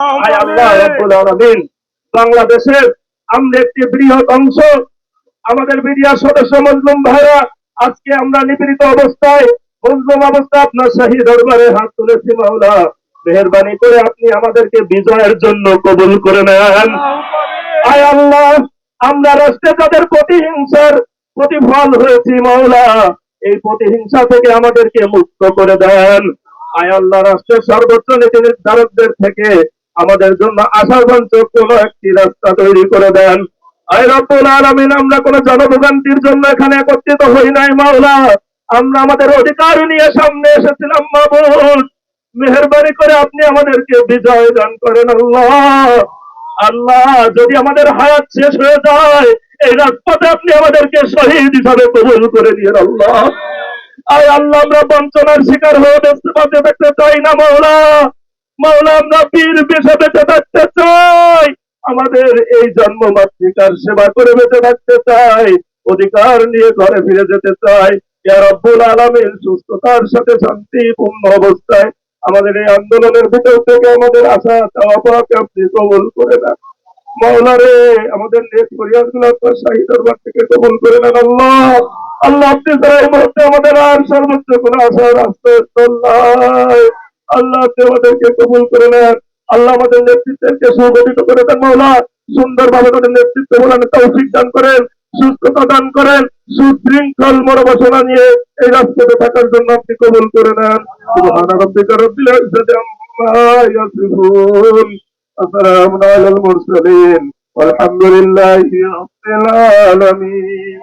আয় আল্লাহ রাব্বুল আলামিন, বাংলাদেশের আমরা একটি বৃহৎ অংশ আমাদের মিডিয়া সদস্য মজলুম ভাইরা, আজকে আমরা নিপীড়িত অবস্থায় মজলুম অবস্থা আপনার শাহী দরবারে হাত তুলেছি মাওলা, মেহেরবানি করে আপনি আমাদেরকে বিজয়ের জন্য কবুল করে নেন। আয় আল্লাহ, আমরা রাষ্ট্রে যাদের প্রতিহিংসার প্রতিফল হয়েছি মাওলা, এই প্রতিহিংসা থেকে আমাদেরকে মুক্ত করে দেন। আয় আল্লাহ, রাষ্ট্রের সর্বোচ্চ নীতি নির্ধারকদের থেকে আমাদের জন্য আশাবাঞ্চক কোন একটি রাস্তা তৈরি করে দেন। আয় রব্বুল আলামিন, আমরা কোন জনভোগান্তির জন্য এখানে একত্রিত হই নাই মাওলা, আমরা আমাদের অধিকার নিয়ে সামনে এসেছিলাম মাবুদ, মেহেরবানি করে আপনি আমাদেরকে বিজয় দান করেন আল্লাহ। আল্লাহ, যদি আমাদের হায়াত শেষ হয়ে যায় এই রাজপথে আপনি আমাদেরকে শহীদ হিসাবে কবুল করে দিন আল্লাহ। আয় আল্লাহ, আমরা বঞ্চনার শিকার হয়ে বেঁচে থাকতে চাই না মাওলা, মাওলা আমরা বীর বেশে বেঁচে থাকতে চাই, আমাদের এই জন্ম মাতৃকার সেবা করে বেঁচে থাকতে চাই, অধিকার নিয়ে ঘরে ফিরে যেতে চাই। ইয়া রব্বুল আলামিন, সুস্থতার সাথে শান্তিপূর্ণ অবস্থায় আমাদের এই আন্দোলনের ভিতর থেকে আমাদের আশা চাওয়া পাওয়াকে আপনি কবুল করে নেন মাওলা রে। আমাদের নেক ফরিয়াদ গুলো আপনার শাহী দরবার থেকে কবুল করে নেন আল্লাহ। আল্লাহ, আপনি ছাড়া এই মুহূর্তে আমাদের আর সর্বোচ্চ কোন আশার আশ্রয়স্থল নাই। আল্লাহ, আপনি আমাদেরকে কবুল করে নেন। আল্লাহ, আমাদের নেতৃত্বকে সুগঠিত করে দেন মাওলা, সুন্দরভাবে আমাদের নেতৃত্ব বলার তৌফিক দান করেন, সুস্থতা দান করেন, সুশৃঙ্খল মনোবাসনা নিয়ে এই রাস্তাতে থাকার জন্য আপনি কবুল করে নেন। সুবহান রাব্বিকা রাব্বিল ইজ্জাতি আম্মা ইয়াসিফুন, আসসালামু আলাল মুরসালিন, আলহামদুলিল্লাহি রাব্বিল আলামিন।